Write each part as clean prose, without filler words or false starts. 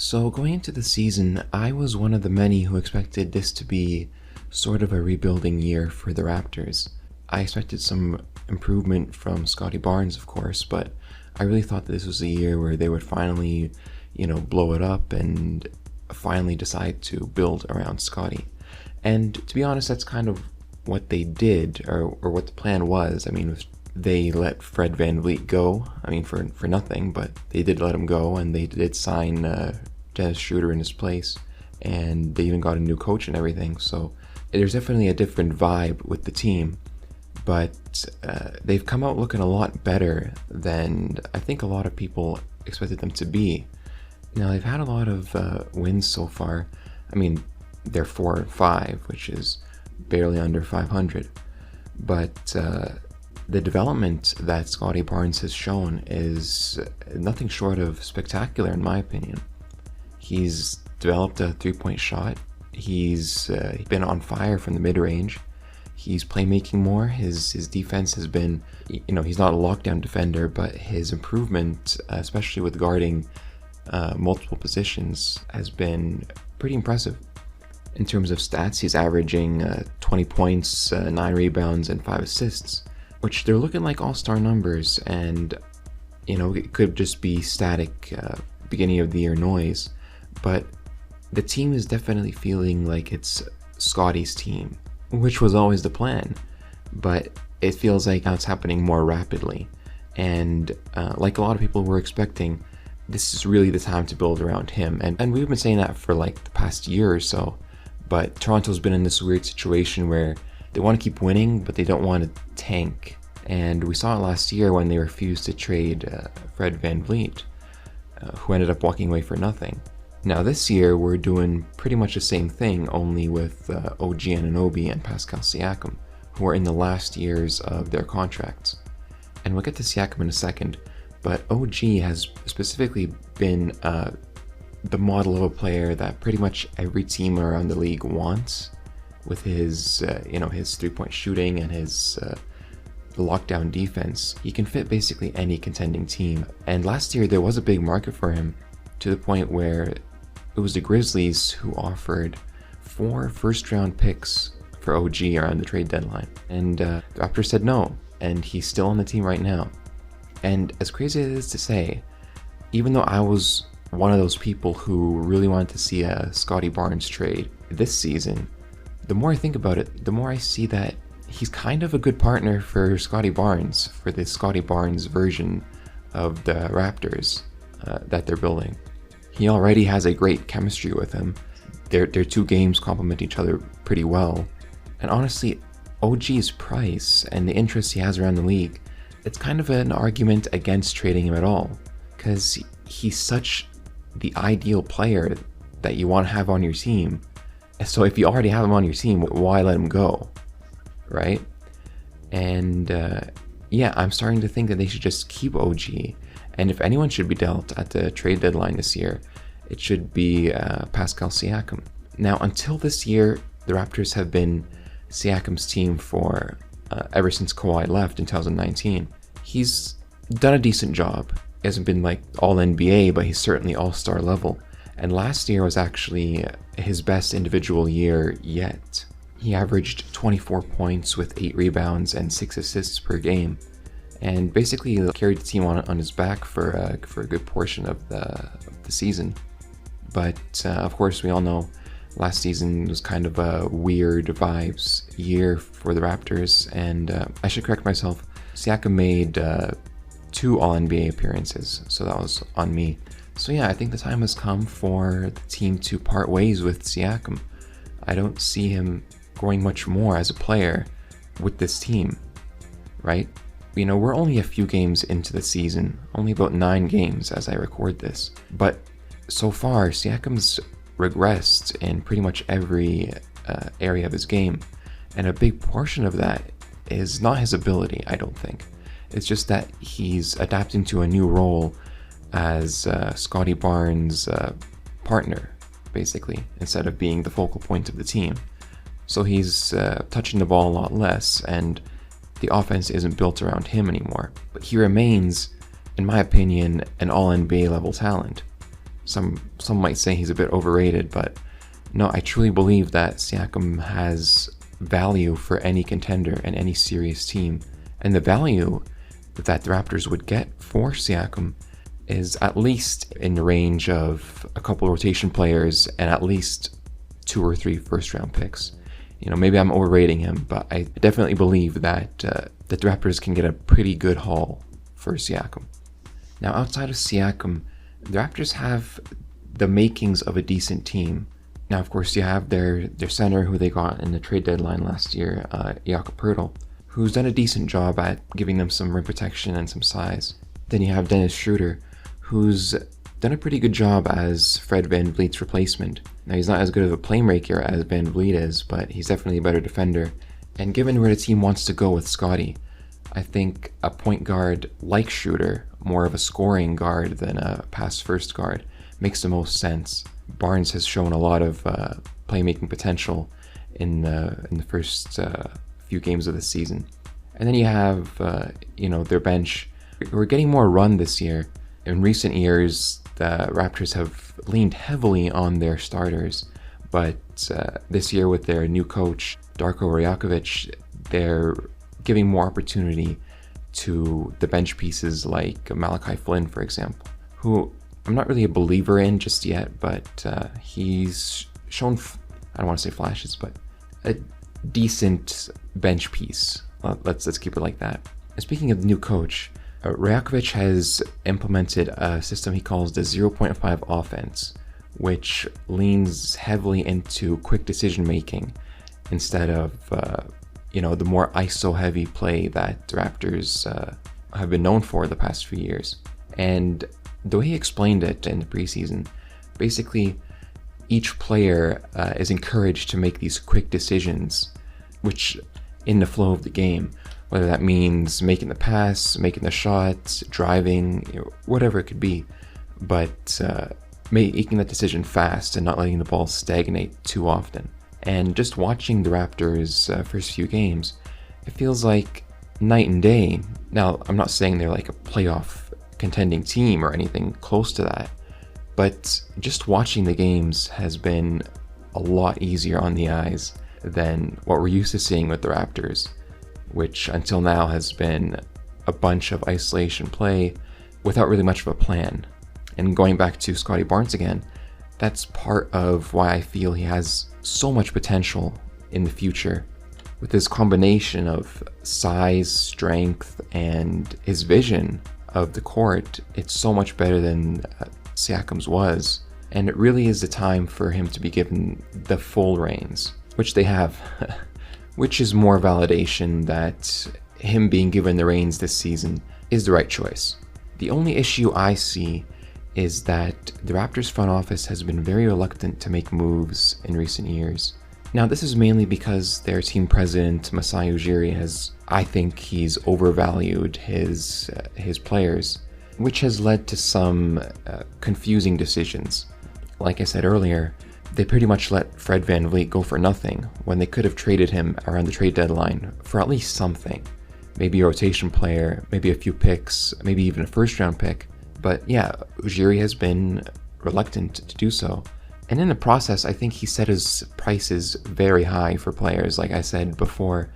So going into the season, I was one of the many who expected this to be sort of a rebuilding year for the Raptors. I expected some improvement from Scottie Barnes, of course, but I really thought that this was a year where they would finally, blow it up and finally decide to build around Scottie. And to be honest, that's kind of what they did, or what the plan was. They let Fred VanVleet go, for nothing, but they did let him go, and they did sign Dennis Schroeder in his place, and they even got a new coach and everything, so there's definitely a different vibe with the team, but they've come out looking a lot better than I think a lot of people expected them to be. Now, they've had a lot of wins so far. They're 4-5, which is barely under 500, but the development that Scottie Barnes has shown is nothing short of spectacular, in my opinion. He's developed a three-point shot. He's been on fire from the mid-range. He's playmaking more. His defense has been, he's not a lockdown defender, but his improvement, especially with guarding multiple positions, has been pretty impressive. In terms of stats, he's averaging 20 points, 9 rebounds, and 5 assists, which they're looking like all-star numbers, and it could just be static beginning of the year noise, but the team is definitely feeling like it's Scottie's team, which was always the plan, but it feels like now it's happening more rapidly, and like a lot of people were expecting, this is really the time to build around him, and we've been saying that for like the past year or so, but Toronto's been in this weird situation where they want to keep winning, but they don't want to tank. And we saw it last year when they refused to trade Fred VanVleet, who ended up walking away for nothing. Now this year, we're doing pretty much the same thing, only with OG Anunoby and Pascal Siakam, who are in the last years of their contracts. And we'll get to Siakam in a second, but OG has specifically been the model of a player that pretty much every team around the league wants, with his his three-point shooting and his lockdown defense. He can fit basically any contending team, and last year there was a big market for him, to the point where it was the Grizzlies who offered 4 first-round picks for OG around the trade deadline, and the Raptors said no, and he's still on the team right now. And as crazy as it is to say, even though I was one of those people who really wanted to see a Scottie Barnes trade this season, the more I think about it, the more I see that he's kind of a good partner for Scottie Barnes, for the Scottie Barnes version of the Raptors that they're building. He already has a great chemistry with him. Their two games complement each other pretty well. And honestly, OG's price and the interest he has around the league, it's kind of an argument against trading him at all, because he's such the ideal player that you want to have on your team. So if you already have him on your team, why let him go, right? And I'm starting to think that they should just keep OG. And if anyone should be dealt at the trade deadline this year, it should be Pascal Siakam. Now, until this year, the Raptors have been Siakam's team for ever since Kawhi left in 2019. He's done a decent job. He hasn't been like all NBA, but he's certainly all-star level. And last year was actually his best individual year yet. He averaged 24 points with 8 rebounds and 6 assists per game, and basically carried the team on his back for a good portion of the season. But of course, we all know last season was kind of a weird vibes year for the Raptors, and I should correct myself. Siakam made 2 All-NBA appearances, so that was on me. So yeah, I think the time has come for the team to part ways with Siakam. I don't see him growing much more as a player with this team, right? We're only a few games into the season, only about 9 games as I record this. But so far, Siakam's regressed in pretty much every area of his game. And a big portion of that is not his ability, I don't think. It's just that he's adapting to a new role as Scottie Barnes' partner, basically, instead of being the focal point of the team. So he's touching the ball a lot less, and the offense isn't built around him anymore. But he remains, in my opinion, an all-NBA level talent. Some might say he's a bit overrated, but no, I truly believe that Siakam has value for any contender and any serious team. And the value that the Raptors would get for Siakam is at least in the range of a couple rotation players and at least 2 or 3 first-round picks. Maybe I'm overrating him, but I definitely believe that the Raptors can get a pretty good haul for Siakam. Now, outside of Siakam, the Raptors have the makings of a decent team. Now, of course, you have their center, who they got in the trade deadline last year, Jakob, who's done a decent job at giving them some rim protection and some size. Then you have Dennis Schroeder, who's done a pretty good job as Fred VanVleet's replacement. Now, he's not as good of a playmaker as VanVleet is, but he's definitely a better defender. And given where the team wants to go with Scottie, I think a point guard like Schroeder, more of a scoring guard than a pass-first guard, makes the most sense. Barnes has shown a lot of playmaking potential in the first few games of the season. And then you have their bench. We're getting more run this year. In recent years, the Raptors have leaned heavily on their starters, but this year with their new coach, Darko Rajakovic, they're giving more opportunity to the bench pieces like Malachi Flynn, for example, who I'm not really a believer in just yet, but he's shown, I don't want to say flashes, but a decent bench piece. Let's keep it like that. And speaking of the new coach, Rajakovic has implemented a system he calls the 0.5 offense, which leans heavily into quick decision making instead of the more ISO heavy play that the Raptors have been known for the past few years. And the way he explained it in the preseason, basically each player is encouraged to make these quick decisions, which in the flow of the game, whether that means making the pass, making the shot, driving, whatever it could be, but making that decision fast and not letting the ball stagnate too often. And just watching the Raptors' first few games, it feels like night and day. Now, I'm not saying they're like a playoff contending team or anything close to that, but just watching the games has been a lot easier on the eyes than what we're used to seeing with the Raptors, which until now has been a bunch of isolation play without really much of a plan. And going back to Scottie Barnes again, that's part of why I feel he has so much potential in the future. With his combination of size, strength, and his vision of the court, it's so much better than Siakam's was. And it really is the time for him to be given the full reins, which they have, which is more validation that him being given the reins this season is the right choice. The only issue I see is that the Raptors front office has been very reluctant to make moves in recent years. Now, this is mainly because their team president, Masai Ujiri, I think he's overvalued his players, which has led to some confusing decisions. Like I said earlier, they pretty much let Fred VanVleet go for nothing when they could have traded him around the trade deadline for at least something. Maybe a rotation player, maybe a few picks, maybe even a first-round pick. But yeah, Ujiri has been reluctant to do so. And in the process, I think he set his prices very high for players. Like I said before,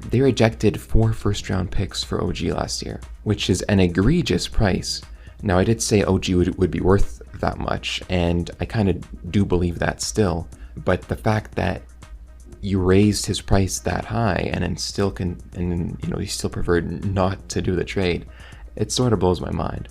they rejected 4 first-round picks for OG last year, which is an egregious price. Now, I did say OG would be worth that much, and I kind of do believe that still. But the fact that you raised his price that high and then he still preferred not to do the trade, it sort of blows my mind.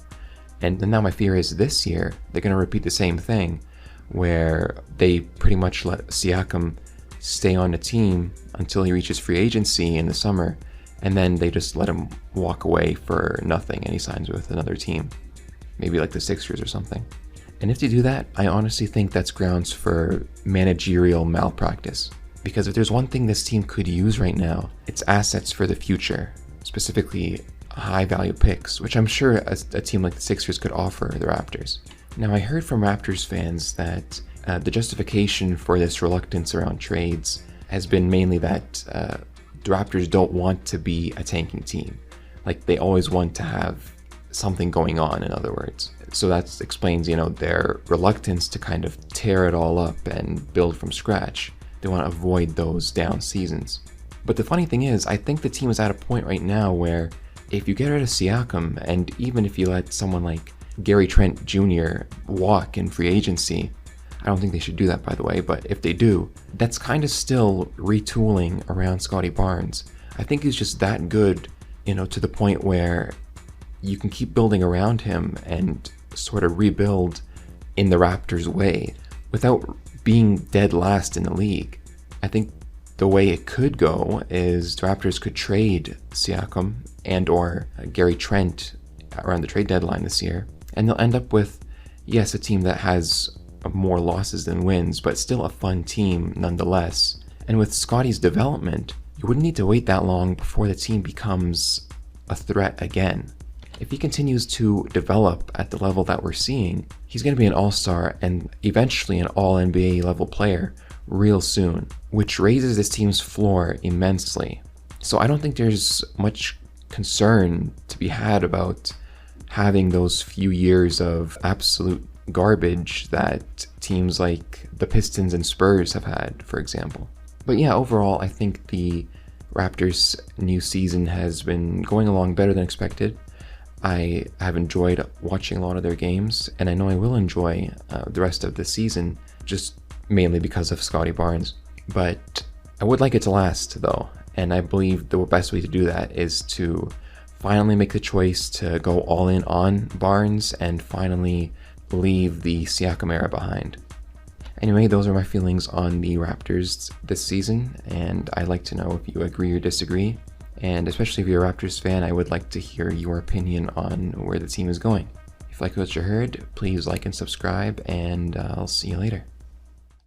And now my fear is this year, they're going to repeat the same thing, where they pretty much let Siakam stay on the team until he reaches free agency in the summer, and then they just let him walk away for nothing and he signs with another team, maybe like the Sixers or something. And if they do that, I honestly think that's grounds for managerial malpractice. Because if there's one thing this team could use right now, it's assets for the future, specifically high-value picks, which I'm sure a team like the Sixers could offer the Raptors. Now, I heard from Raptors fans that the justification for this reluctance around trades has been mainly that the Raptors don't want to be a tanking team. Like, they always want to have something going on, in other words. So that explains, their reluctance to kind of tear it all up and build from scratch. They want to avoid those down seasons. But the funny thing is, I think the team is at a point right now where if you get rid of Siakam, and even if you let someone like Gary Trent Jr. walk in free agency, I don't think they should do that, by the way, but if they do, that's kind of still retooling around Scottie Barnes. I think he's just that good, to the point where you can keep building around him and sort of rebuild in the Raptors way without being dead last in the league. I think the way it could go is the Raptors could trade Siakam and or Gary Trent around the trade deadline this year, and they'll end up with, yes, a team that has more losses than wins, but still a fun team nonetheless. And with Scottie's development, you wouldn't need to wait that long before the team becomes a threat again. If he continues to develop at the level that we're seeing, he's going to be an all-star and eventually an all-NBA level player real soon, which raises this team's floor immensely. So I don't think there's much concern to be had about having those few years of absolute garbage that teams like the Pistons and Spurs have had, for example. But yeah, overall, I think the Raptors' new season has been going along better than expected. I have enjoyed watching a lot of their games, and I know I will enjoy the rest of the season, just mainly because of Scottie Barnes. But I would like it to last, though, and I believe the best way to do that is to finally make the choice to go all in on Barnes and finally leave the Siakam era behind. Anyway, those are my feelings on the Raptors this season, and I'd like to know if you agree or disagree. And especially if you're a Raptors fan, I would like to hear your opinion on where the team is going. If you like what you heard, please like and subscribe, and I'll see you later.